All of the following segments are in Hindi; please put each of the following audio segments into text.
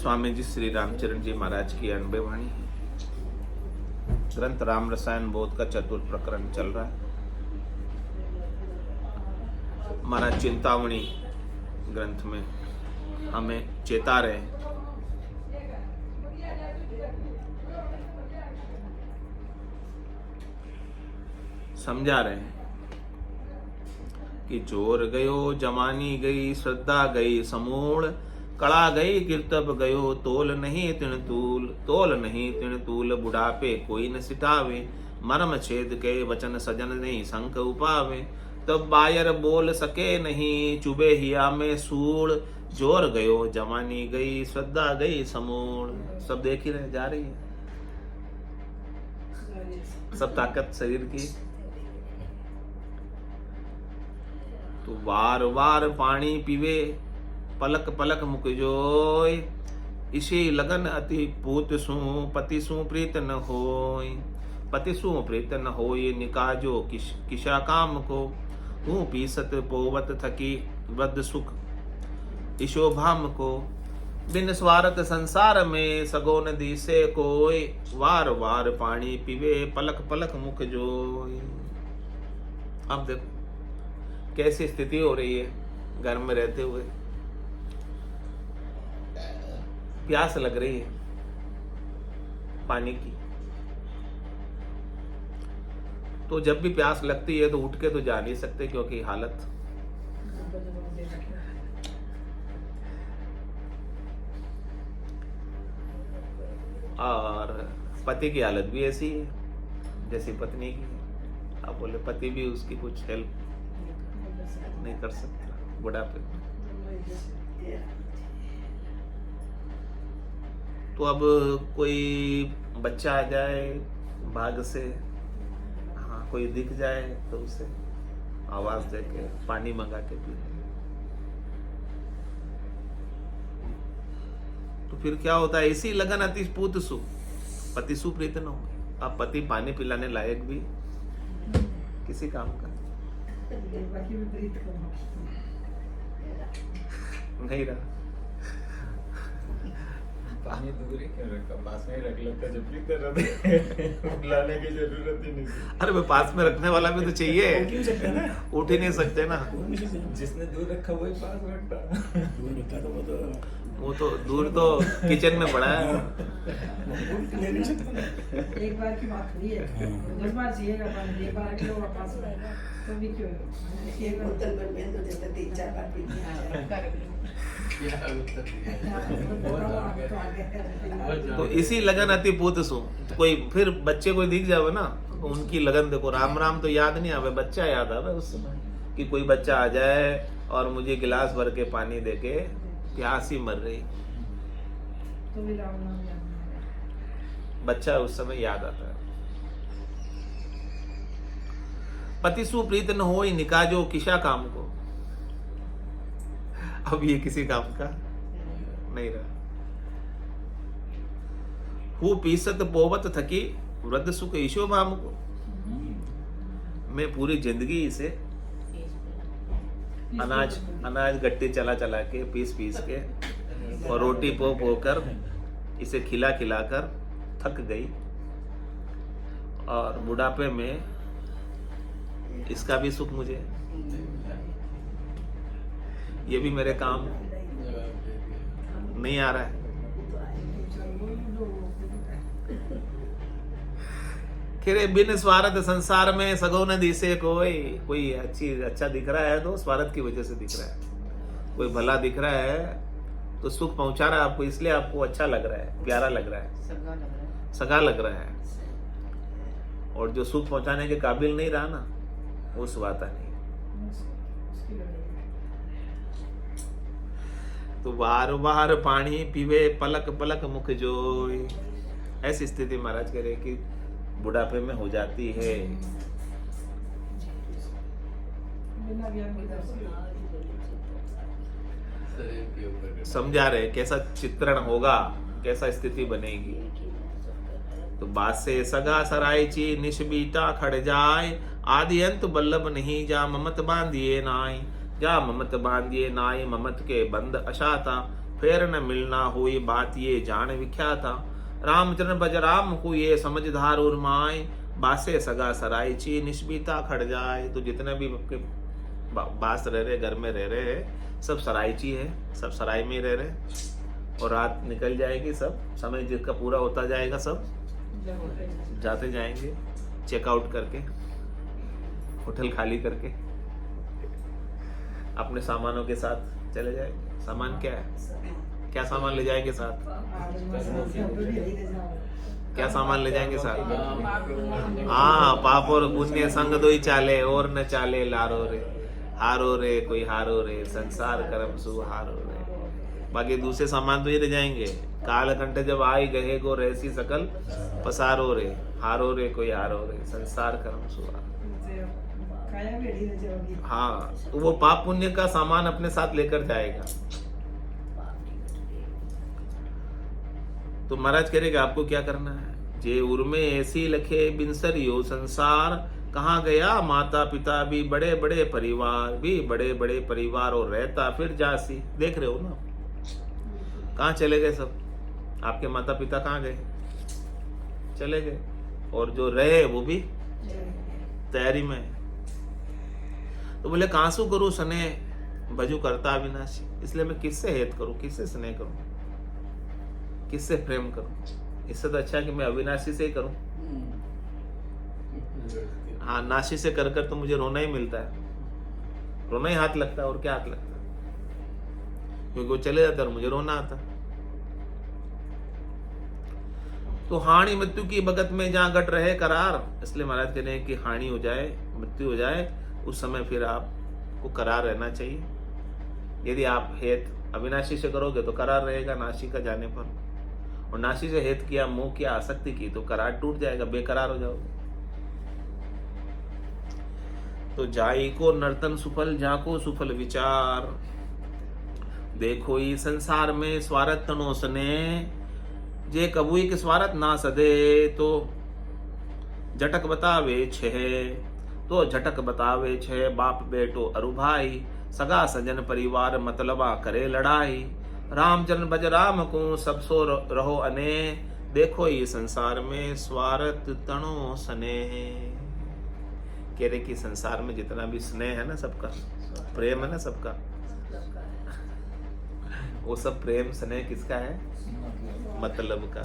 स्वामी जी श्री रामचरण जी महाराज की अनबे वाणी है। ग्रंथ राम रसायन बोध का चतुर्थ प्रकरण चल रहा है। महाराज चिंतामणि ग्रंथ में हमें चेता रहे, समझा रहे हैं कि चोर गयो जमानी गई, श्रद्धा गई समूल, कड़ा गई कीर्तब गयो, तोल नहीं तिण तूल, बुढ़ापे कोई न सिटावे, मर्म छेद के वचन सजन नहीं संक उपावे, तब बायर बोल सके नहीं, चुबे हिया में सूल, जोर गयो जमानी गई, श्रद्धा गई समूल। सब देख ही रहे, जा रही है सब ताकत शरीर की। तो वार वार पानी पीवे, पलक पलक मुक जोय, इसी लगन अति पूत सु, पति सु प्रीत न होय, पति सु प्रीत न होय, निकाजो किशा काम को, हूँ पीसत पोवत थकी, वृद्ध सुख ईशोभाम को, बिन स्वार्थ संसार में सगोन दिसे कोय, वार वार पानी पीवे, पलक पलक मुख जोय। अब देखो कैसी स्थिति हो रही है। घर में रहते हुए प्यास लग रही है पानी की, तो जब भी प्यास लगती है तो उठ के तो जा नहीं सकते, क्योंकि हालत और पति की हालत भी ऐसी है जैसी पत्नी की है। अब बोले पति भी उसकी कुछ हेल्प नहीं कर सकता बुढ़ापे। तो अब कोई बच्चा आ जाए भाग से, हाँ कोई दिख जाए तो उसे आवाज देके पानी मंगा के पी। तो फिर क्या होता है, इसी लगन अति पूत सु, पति सुप्रीत न हो। अब पति पानी पिलाने लायक भी किसी काम का नहीं रहा। पानी दूर ही क्यों रखा, पास में ही रख लेता जब भी कर रहे बुलाने की जरूरत ही नहीं थी। अरे वो पास में रखने वाला भी तो चाहिए, उठ ही नहीं सकते ना। जिसने दूर रखा वही पास रखता। वो तो दूर तो किचन में पड़ा है। एक बार की बात हुई है, 10 बार चाहिएगा पानी, एक बार के पास तो भी क्यों एक बोतल भर में तो जैसे 3-4 बार पीती है। तो इसी लगन अति पूत सु। तो कोई फिर बच्चे कोई दिख जावे ना, तो उनकी लगन देखो, राम राम तो याद नहीं आवे, बच्चा याद आवे उस समय कि कोई बच्चा आ जाए और मुझे गिलास भर के पानी देके प्यास ही मर रही, तो भी राम नाम याद बच्चा उस समय याद आता है। पति सुप्रीत न होय, निकाजो किशा काम को। अब ये किसी काम का नहीं रहा। हु पीसत पोवत थकी, वृद्ध सुख ईशो भाम को। मैं पूरी जिंदगी इसे अनाज गट्टी चला के पीस के और रोटी पो कर इसे खिला कर थक गई, और बुढ़ापे में इसका भी सुख मुझे, ये भी मेरे काम नहीं आ रहा है। खिरे बिन स्वार्थ संसार में सगो न दिसे कोई अच्छा दिख रहा है तो स्वार्थ की वजह से दिख रहा है, कोई भला दिख रहा है तो सुख पहुंचा रहा है आपको, इसलिए आपको अच्छा लग रहा है, प्यारा लग रहा है, सगा लग रहा है। और जो सुख पहुंचाने के काबिल नहीं रहा ना, वो स्वाता नहीं। तो बार बार पानी पीवे, पलक पलक मुख जोय। ऐसी स्थिति महाराज कह रहे कि बुढ़ापे में हो जाती है। समझा रहे कैसा चित्रण होगा, कैसा स्थिति बनेगी। तो बात से सगा सरायची, निष्बीटा खड़ जाए, आदि अंत बल्लभ नहीं, जा ममत बांधिए नाई, जा ममत बांधिए नाई, ममत के बंद अशाता, फेर न मिलना हुई बात ये जान विख्याता। रामचरण बज राम को ये समझदार और माए, बासे सगा सरायची निस्मिता खड़ जाए। तो जितने भी आपके बास रह रहे, घर में रह रहे हैं, सब सरायची है, सब सराय में रह रहे, और रात निकल जाएगी, सब समय जिसका पूरा होता जाएगा, सब जाते जाएंगे चेकआउट करके, होटल खाली करके अपने सामानों के साथ चले जाएंगे। सामान क्या है, क्या सामान ले जाएंगे साथ, क्या सामान ले जाएंगे साथ? हाँ, पाप और पुण्य संग दो ही चाले, और न चाले लारो रे, हारो रे कोई हारो रे, संसार कर्म सुहारो रे। बाकी दूसरे सामान तो ये ले जाएंगे। काल कंठ जब आई गहे गो रहसी सकल पसारो रे, हारो रे कोई हारो रे, संसार कर्म सुहारो। हाँ, तो वो पाप पुण्य का सामान अपने साथ लेकर जाएगा। तो महाराज कह रहे कि आपको क्या करना है। जे उर्मे ऐसी लखे बिनसरियो संसार, कहाँ गया माता पिता भी बड़े बड़े परिवार, भी बड़े बड़े परिवार, और रहता फिर जासी। देख रहे हो ना, कहाँ चले गए सब, आपके माता पिता कहाँ गए, चले गए, और जो रहे वो भी तैयारी में। तो बोले कांसू करूं सने भजू करता अविनाशी। इसलिए मैं किससे हेत करूं, किससे स्नेह करूं, किससे प्रेम करूं। इससे तो अच्छा है कि मैं अविनाशी से ही करूं। हाँ, नाशी से कर कर तो मुझे रोना ही मिलता है, रोना ही हाथ लगता है, और क्या हाथ लगता है, क्योंकि वो चले जाता और मुझे रोना आता। तो हानि मृत्यु की भगत में जहां घट रहे करार, इसलिए महाराज कह रहे हैं कि हानि हो जाए, मृत्यु हो जाए, उस समय फिर आपको करार रहना चाहिए। यदि आप हेत अविनाशी से करोगे तो करार रहेगा नाशी का जाने पर, और नाशी से हेत किया, मोह किया, आसक्ति की, तो करार टूट जाएगा, बेकरार हो जाओगे। तो जाई को नर्तन सुफल, जाको सुफल विचार, देखो ही संसार में स्वार्थ तनो सने, जे कबुई के स्वार्थ ना सदे। तो झटक बतावे छे, तो झटक बतावे छे, बाप बेटो अरु भाई, सगा सजन परिवार मतलबा करे लड़ाई। रामचरण बज राम को सब सो रहो अने, देखो ही संसार में स्वार्थ तनो सने। कह रहे कि संसार में जितना भी स्नेह है ना, सबका प्रेम है ना, सबका, वो सब प्रेम स्नेह किसका है, मतलब का।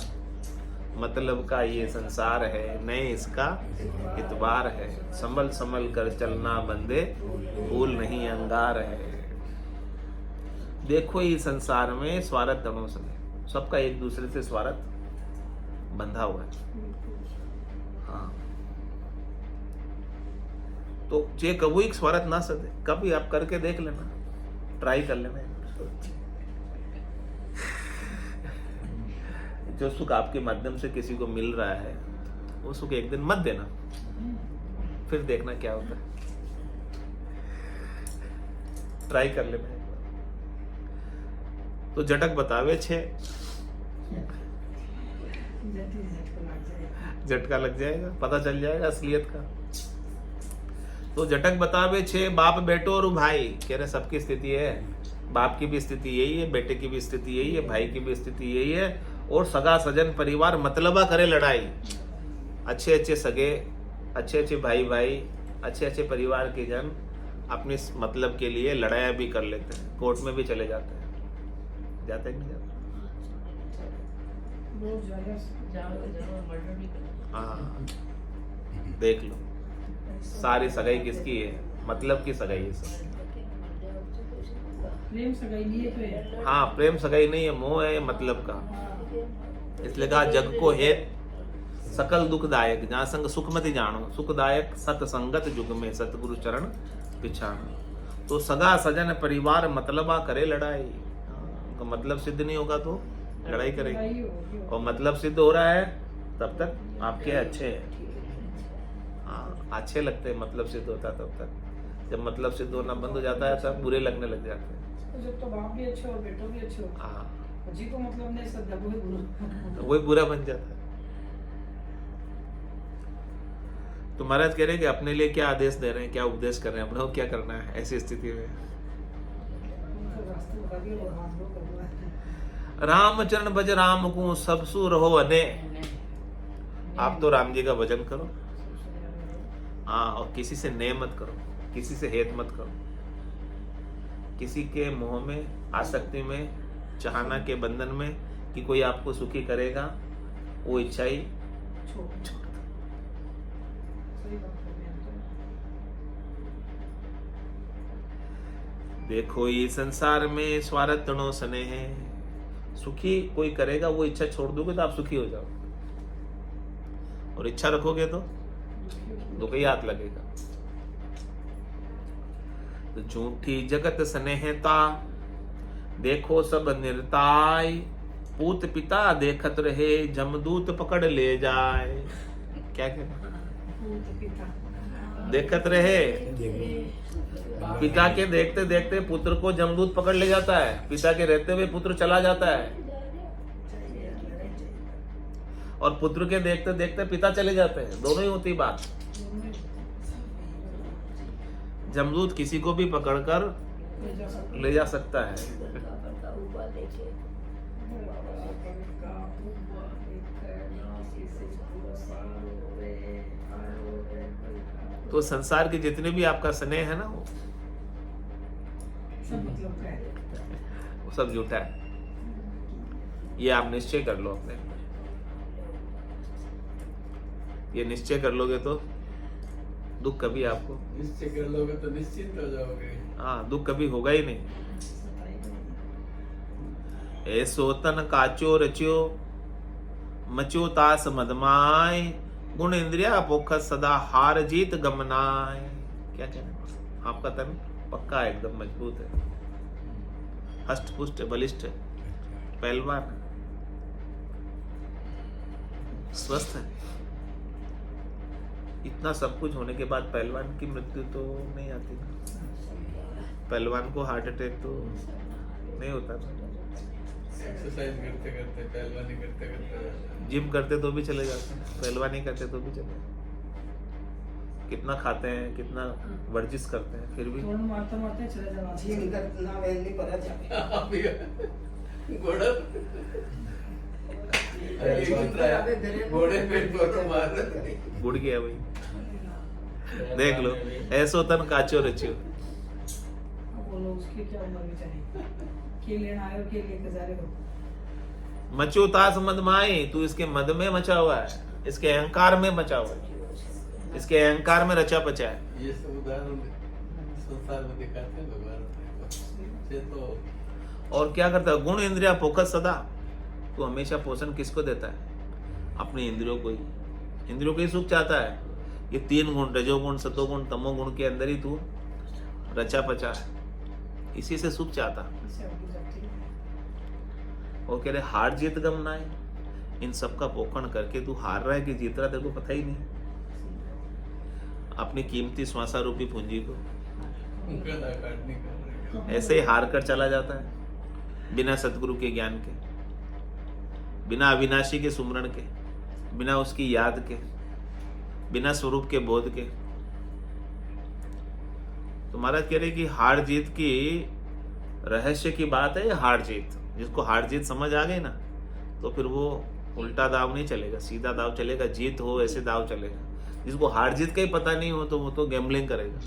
मतलब का ये संसार है, नहीं इसका इतबार है। संभल संभल कर चलना बंदे, फूल नहीं अंगार है। देखो ये संसार में स्वार्थ तनो सने, सबका एक दूसरे से स्वार्थ बंधा हुआ है। हाँ, तो जे कबू एक स्वार्थ ना सदे, कभी आप करके देख लेना, ट्राई कर लेना। जो सुख आपके माध्यम से किसी को मिल रहा है, वो सुख एक दिन मत देना, फिर देखना क्या होता है। ट्राई कर लेना। तो झटक बतावे छे, झटका लग जाएगा, पता चल जाएगा असलियत का। तो झटक बतावे छे, बाप बेटो और भाई। कह रहे सबकी स्थिति है, बाप की भी स्थिति यही है, बेटे की भी स्थिति यही है, भाई की भी स्थिति यही है। और सगा सजन परिवार मतलबा करे लड़ाई। अच्छे अच्छे सगे, अच्छे अच्छे भाई भाई, अच्छे अच्छे परिवार के जन अपने मतलब के लिए लड़ाई भी कर लेते हैं, कोर्ट में भी चले जाते हैं। जाते नहीं जाते? हाँ, देख लो, सारी सगाई किसकी है, मतलब की सगाई है सब। प्रेम सगाई नहीं है तो है। हाँ, प्रेम सगाई नहीं है, मोह है मतलब का। इसलिए कहा जग को हेत सकल दुखदायक, जहाँ संग सुख मति जानो, सुखदायक सतसंगत जुग में सतगुरु चरण पिछानो। तो सगा सजन परिवार मतलबा करे लड़ाई। तो मतलब सिद्ध नहीं होगा तो लड़ाई करेगी, और मतलब सिद्ध हो रहा है तब तक आपके अच्छे हैं। हाँ, अच्छे लगते हैं, मतलब सिद्ध होता है तब तक। जब मतलब सिद्ध होना बंद हो जाता है सब बुरे लगने लग जाते हैं। तो जब तो बाप भी अच्छे और बेटो भी अच्छे हो, हाँ, जी को मतलब नहीं, सब वो ही बुरा, वही बुरा बन जाता है। तो महाराज कह रहे हैं कि अपने लिए क्या आदेश दे रहे हैं, क्या उपदेश कर रहे हैं, अपने को क्या करना है ऐसी स्थिति में। रास्ते बता दिए भगवान को करना रामचरण भज राम को सब सु रहो अने। आप तो राम जी का भजन करो, हाँ, और किसी से नेह मत करो, किसी से हेत मत करो, किसी के मोह में, आसक्ति में, चाहना के बंधन में कि कोई आपको सुखी करेगा, वो इच्छा ही छोड़ दो। सही बात कर रहे हैं तो। देखो ये संसार में स्वार्थ तणो सने है। सुखी कोई करेगा, वो इच्छा छोड़ दोगे तो आप सुखी हो जाओगे, और इच्छा रखोगे तो दुख ही हाथ लगेगा। तो झूठी जगत स्नेहता देखो सब निर्ताय। पूत पिता देखत रहे जमदूत पकड़ ले जाए। क्या कहना? पूत पिता देखत रहे, पिता के देखते देखते पुत्र को जमदूत पकड़ ले जाता है, पिता के रहते हुए पुत्र चला जाता है, और पुत्र के देखते देखते पिता चले जाते हैं। दोनों ही होती बात। जमदूत किसी को भी पकड़कर ले जा सकता है। तो संसार के जितने भी आपका स्नेह है ना, सब मतलब क्या है? वो सब झूठा है। ये आप निश्चय कर लो अपने, ये निश्चय कर लोगे तो दुख कभी आपको, निश्चय कर लोगे तो निश्चिंत हो जाओगे। हाँ, दुख कभी होगा ही नहीं। ऐसो तन काचो रच्यो मचो तास मदमाय। गुण इंद्रिया पोखत सदा हार जीत गमनाय। क्या कहना? आपका तन पक्का है, एकदम मजबूत है, हष्ट पुष्ट बलिष्ठ है, पहलवान है, स्वस्थ है। इतना सब कुछ होने के बाद पहलवान की मृत्यु तो नहीं आती ना। पहलवान को हार्ट अटैक तो नहीं होता ना। एक्सरसाइज करते करते, पहलवानी करते करते, जिम करते तो भी चले जाते हैं, पहलवानी करते तो भी चले जाते हैं। कितना खाते हैं, कितना वर्जिश करते हैं, फिर भी थोड़ा मारते मारते चले जाना। जीवन करना वैली पर जावे अभी घोड़ा घोड़े पे दोनों मार रहे। बुढ़ गया भाई। देख लो, ऐसो तन काचो रचियो। अब वो लोग उसकी क्या उम्र में चाहिए, के लेना आए और के लेकर जा रहे हो। मचो तास मद माए। तू इसके मद में मचा हुआ है, इसके अहंकार में मचा हुआ है, इसके अहंकार में रचा पचा है। ये सब उदाहरण संसार में दिखाते हैं भगवान से। तो और क्या करता है? गुण इंद्रिया पोखत सदा। तू हमेशा पोषण किसको देता है? अपनी इंद्रियों को ही। इंद्रियों को ही सुख चाहता है। ये 3 गुण, रजोगुण, सतोगुण, तमोगुण के अंदर ही तू रचा पचा है, इसी से सुख चाहता। इससे आपकी जाती है। और कह रहे हार जीत गमना है। इन सब का पोषण करके तू हार रहा है कि जीत रहा है, तेरे को पता ही नहीं। अपनी कीमती श्वासा रूपी पूंजी को गला काटने का ऐसे ही हार कर चला जाता है, बिना सतगुरु के ज्ञान के, बिना अविनाशी के सुमरण के, बिना उसकी याद के, बिना स्वरूप के बोध के। तो महाराज कह रहे कि हार जीत की रहस्य की बात है। हार जीत, जिसको हार जीत समझ आ गई ना, तो फिर वो उल्टा दाव नहीं चलेगा, सीधा दाव चलेगा। जीत हो ऐसे दाव चलेगा। जिसको हार जीत का ही पता नहीं हो तो वो तो गैम्बलिंग करेगा,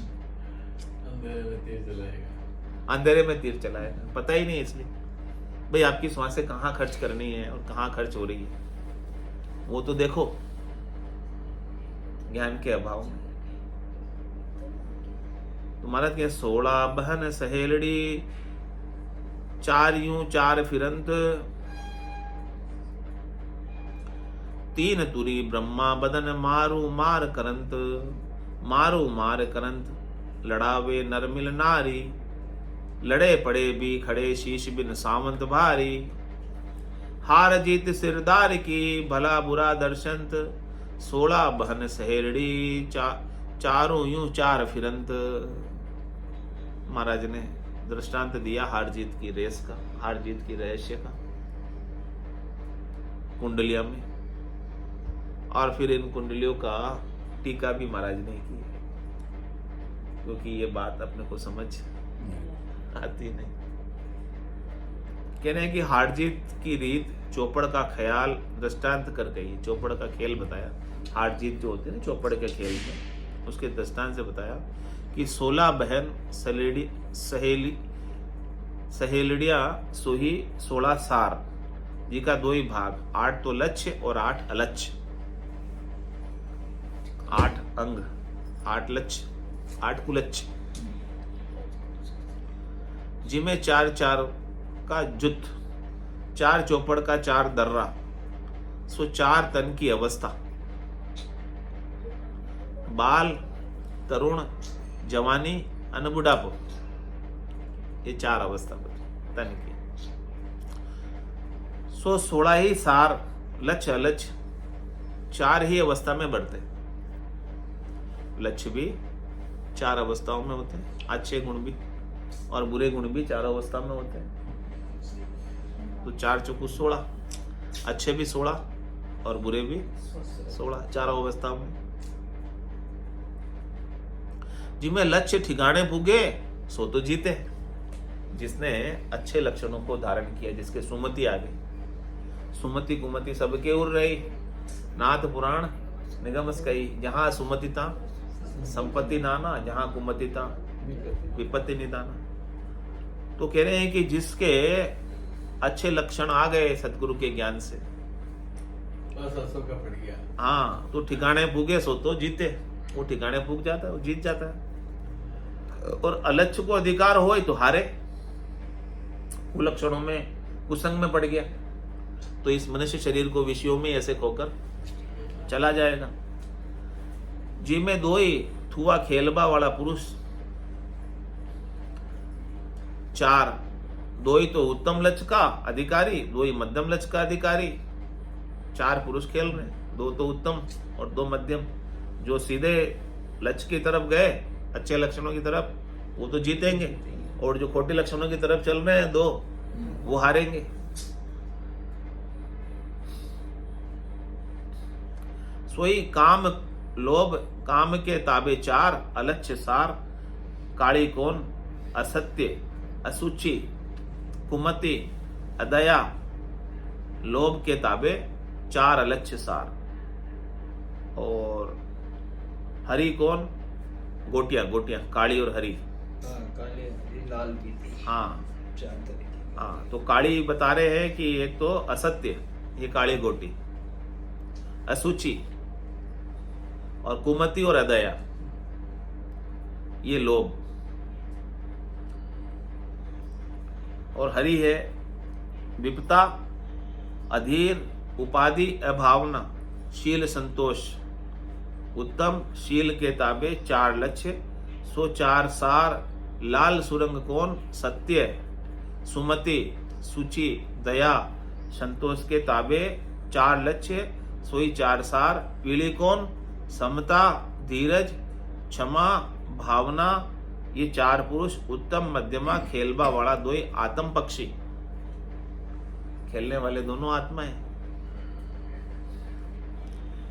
अंधेरे में तीर चलाएगा। अंधेरे में तीर चलाएगा, पता ही नहीं। इसलिए भाई आपकी श्वासें कहाँ खर्च करनी है और कहाँ खर्च हो रही है, वो तो देखो ज्ञान के अभाव में। तुम्हारा क्या 16 बहन सहेलड़ी, 4 यूं 4 फिरंत, 3 तुरी ब्रह्मा बदन मारू मार करंत। मारू मार करंत लड़ावे नर मिल नारी, लड़े पड़े भी खड़े शीश बिन सावंत भारी। हार जीत सिरदार की भला बुरा दर्शंत, 16 बहन सहेलड़ी, चारों यूं 4 फिरंत। महाराज ने दृष्टांत दिया हार जीत की रेस का, हार जीत की रहस्य का कुंडलिया में। और फिर इन कुंडलियों का टीका भी महाराज ने की है, क्योंकि ये बात अपने को समझ आती नहीं। कह रहे हैं कि हार जीत की रीत चौपड़ का ख्याल दृष्टांत कर गई। चौपड़ का खेल बताया, हार जीत जो होती है ना चौपड़ के खेल में, उसके दृष्टांत से बताया कि 16 बहन सहेलियां सोही 16 सार, जी का 2 ही भाग, 8 तो लक्ष्य और 8 अलक्ष्य, 8 अंग, 8 लक्ष्य, 8 कुलक्ष्य, जिमें 4 का जुत, 4 चौपड़ का 4 दर्रा, सो 4 तन की अवस्था, बाल, तरुण, जवानी और बुढ़ापो, ये 4 अवस्था तन की। सो 16 ही सार लक्ष्य अलक्ष्य 4 ही अवस्था में बढ़ते। लक्ष्य भी 4 अवस्थाओं में होते हैं, अच्छे गुण भी और बुरे गुण भी 4 अवस्था में होते हैं। तो 4 चौकू 16, अच्छे भी 16 और बुरे भी 16, 4 अवस्था में। जिसमें लक्ष्य ठिकाने पुगे सो तो जीते। जिसने अच्छे लक्षणों को धारण किया, जिसके सुमति आ गई, सुमति कुमति सबके उर रही, नाथ पुराण निगमस कही, जहां सुमति ता संपत्ति नाना, जहां कुमति ता विपत्ति निदाना। तो कह रहे हैं कि जिसके अच्छे लक्षण आ गए सतगुरु के ज्ञान से, हाँ, तो ठिकाने पुगे सो तो जीते। वो ठिकाने पुग जाता है, वो जीत जाता है। और अलक्ष्य को अधिकार हो तो हारे, कुलक्षणों में कुसंग में पड़ गया तो इस मनुष्य शरीर को विषयों में ऐसे खोकर चला जाएगा। जी में 2 ही थुआ खेलबा वाला पुरुष, 4, 2 ही तो उत्तम लक्ष्य का अधिकारी, 2 ही मध्यम लक्ष्य का अधिकारी। 4 पुरुष खेल रहे, 2 तो उत्तम और 2 मध्यम। जो सीधे लक्ष्य की तरफ गए, अच्छे लक्षणों की तरफ, वो तो जीतेंगे, और जो खोटे लक्षणों की तरफ चल रहे हैं 2, वो हारेंगे। सोई काम लोभ काम के ताबे 4, अलक्ष्य सार, काली कौन, असत्य, असुचि, कुमति, अदया, लोभ के ताबे 4 अलक्ष्य सार। और हरी कौन, गोटियां, गोटियां काली और हरी, काले लाल भी थी। हाँ 4 तरह की। हाँ, तो काली बता रहे हैं कि एक तो असत्य, ये काली गोटी, असुचि और कुमति और अदया, ये लोभ, और हरि है विपता, अधीर, उपाधि, अभावना, शील, संतोष, उत्तम शील के ताबे 4 लक्ष्य, सो 4 सार, लाल सुरंग कौन, सत्य, सुमति, सुचि, दया, संतोष के ताबे 4 लक्ष्य, सोई 4 सार, पीली कौन, समता, धीरज, क्षमा, भावना, ये 4 पुरुष, उत्तम मध्यमा खेलबा वाला 2 ही आत्म पक्षी, खेलने वाले दोनों आत्मा है।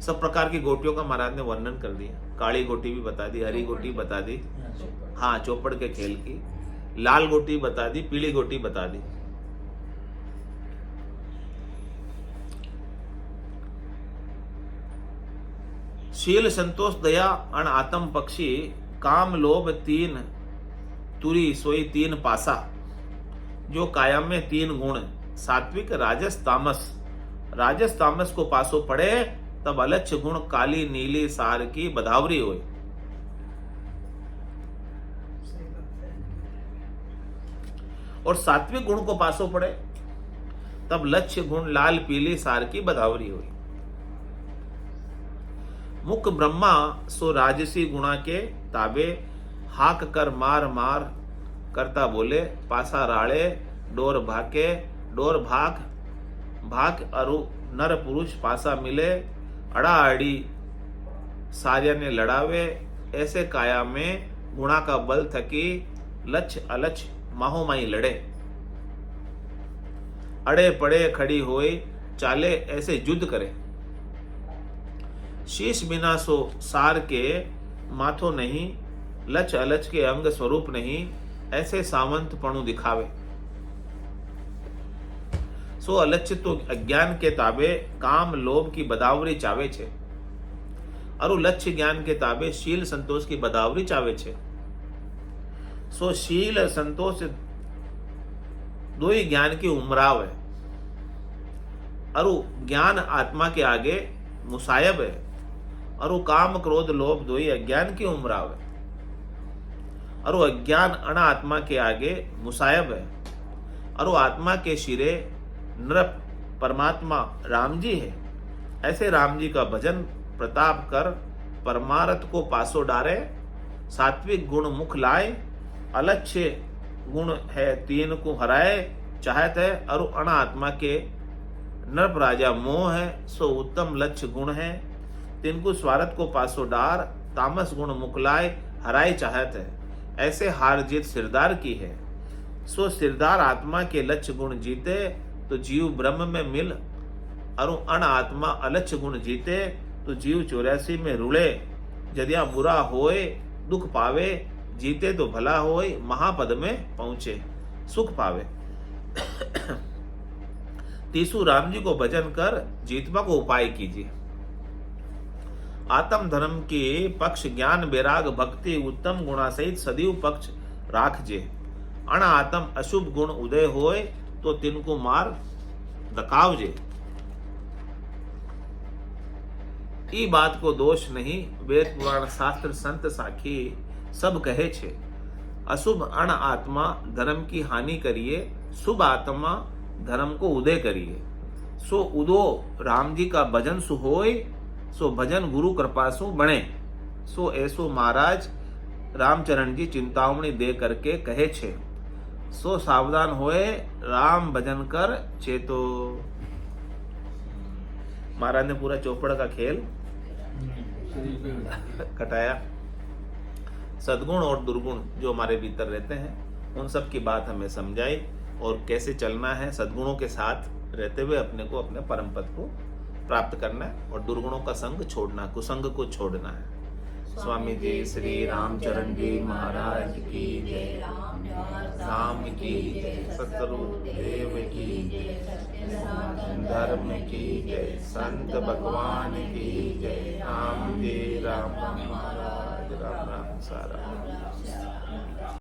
सब प्रकार की गोटियों का महाराज ने वर्णन कर दिया। काली गोटी भी बता दी, हरी गोटी बता दी, हाँ चौपड़ के खेल की, लाल गोटी बता दी, पीली गोटी बता दी। शील, संतोष, दया अण आत्म पक्षी, काम लोभ 3 तुरी, सोई 3 पासा। जो कायम में 3 गुण, सात्विक, राजस, तामस, राजस तामस को पासो पड़े, तब अलक्ष्य गुण काली नीली सार की बधावरी होए। और सात्विक गुण को पासो पड़े, तब लक्ष्य गुण लाल पीली सार की बधावरी हुई। मुख ब्रह्मा सो राजसी गुणा के ताबे, हाक कर मार मार करता बोले, पासा राड़े डोर भाके, डोर भाग भाग अरु नर पुरुष पासा मिले, अड़ा अड़ी सार्या ने लड़ावे। ऐसे काया में गुणा का बल थकी, लक्ष्य अलक्ष्य माहोमाई लड़े, अड़े पड़े खड़ी होए, चाले ऐसे युद्ध करे। शीश बिना सो सार के माथो नहीं, लच अलच के अंग स्वरूप नहीं, ऐसे सावंत पणु दिखावे। सो અલચ્છ તો અજ્ઞાન કે તાબે કામ લોભ की બદાવરી ચાવે છે અરુ લક્ષ્ય જ્ઞાન के ताबे शील संतोष की बदावरी चावे छे। सो शील संतोष दो ही ज्ञान की उमराव है। अरु ज्ञान आत्मा के आगे मुसायब है। अरु काम क्रोध लोभ दो ही अज्ञान की उमराव है। अरु अज्ञान अण आत्मा के आगे मुसायब है। अरु आत्मा के शिरे नृप परमात्मा राम जी है। ऐसे राम जी का भजन प्रताप कर परमारथ को पासो डारे। सात्विक गुण मुख लाए। अलक्ष्य गुण है तीन को हराए चाहत है। अरु अण आत्मा के नृप राजा मोह है। सो उत्तम लक्ष्य गुण है तिनको स्वार्थ को पासो डार। तामस गुण मुकलाय हराए चाहत है। ऐसे हार जीत सिरदार की है। सो सिरदार आत्मा के लक्ष्य गुण जीते तो जीव ब्रह्म में मिल। अरु अण आत्मा अलक्ष्य गुण जीते तो जीव 84 में रुले। यदि बुरा होए दुख पावे जीते तो भला होए महापद में पहुंचे सुख पावे। तीसू राम जी को भजन कर जीतवा को उपाय कीजिए। आत्म धर्म के पक्ष ज्ञान वैराग भक्ति उत्तम गुणा सहित सदैव पक्ष राखजे। अण आत्म अशुभ गुण उदय होए तो तिनको मार दकावजे। ई बात को दोष नहीं वेद पुराण शास्त्र संत साखी सब कहे छे। अशुभ अण आत्मा धर्म की हानि करिए। शुभ आत्मा धर्म को उदय करिए। सो उदो राम जी का भजन सु होय। सो भजन गुरु कृपा सु बने। सो ऐसो महाराज रामचरण जी चिंतावणी दे करके कहे छे। सो सावधान होए राम भजन कर चेतो। महाराज ने पूरा चौपड़ का खेल कटाया। सद्गुण और दुर्गुण जो हमारे भीतर रहते हैं उन सब की बात हमें समझाई और कैसे चलना है। सद्गुणों के साथ रहते हुए अपने को अपने परम पद को प्राप्त करना है और दुर्गुणों का संग छोड़ना, कुसंग को छोड़ना है। स्वामी जी श्री रामचरण जी महाराज की जय। राम की जय। सतगुरु देव की जय। धर्म की जय। संत भगवान की जय। राम जी राम महाराज राम राम सारा।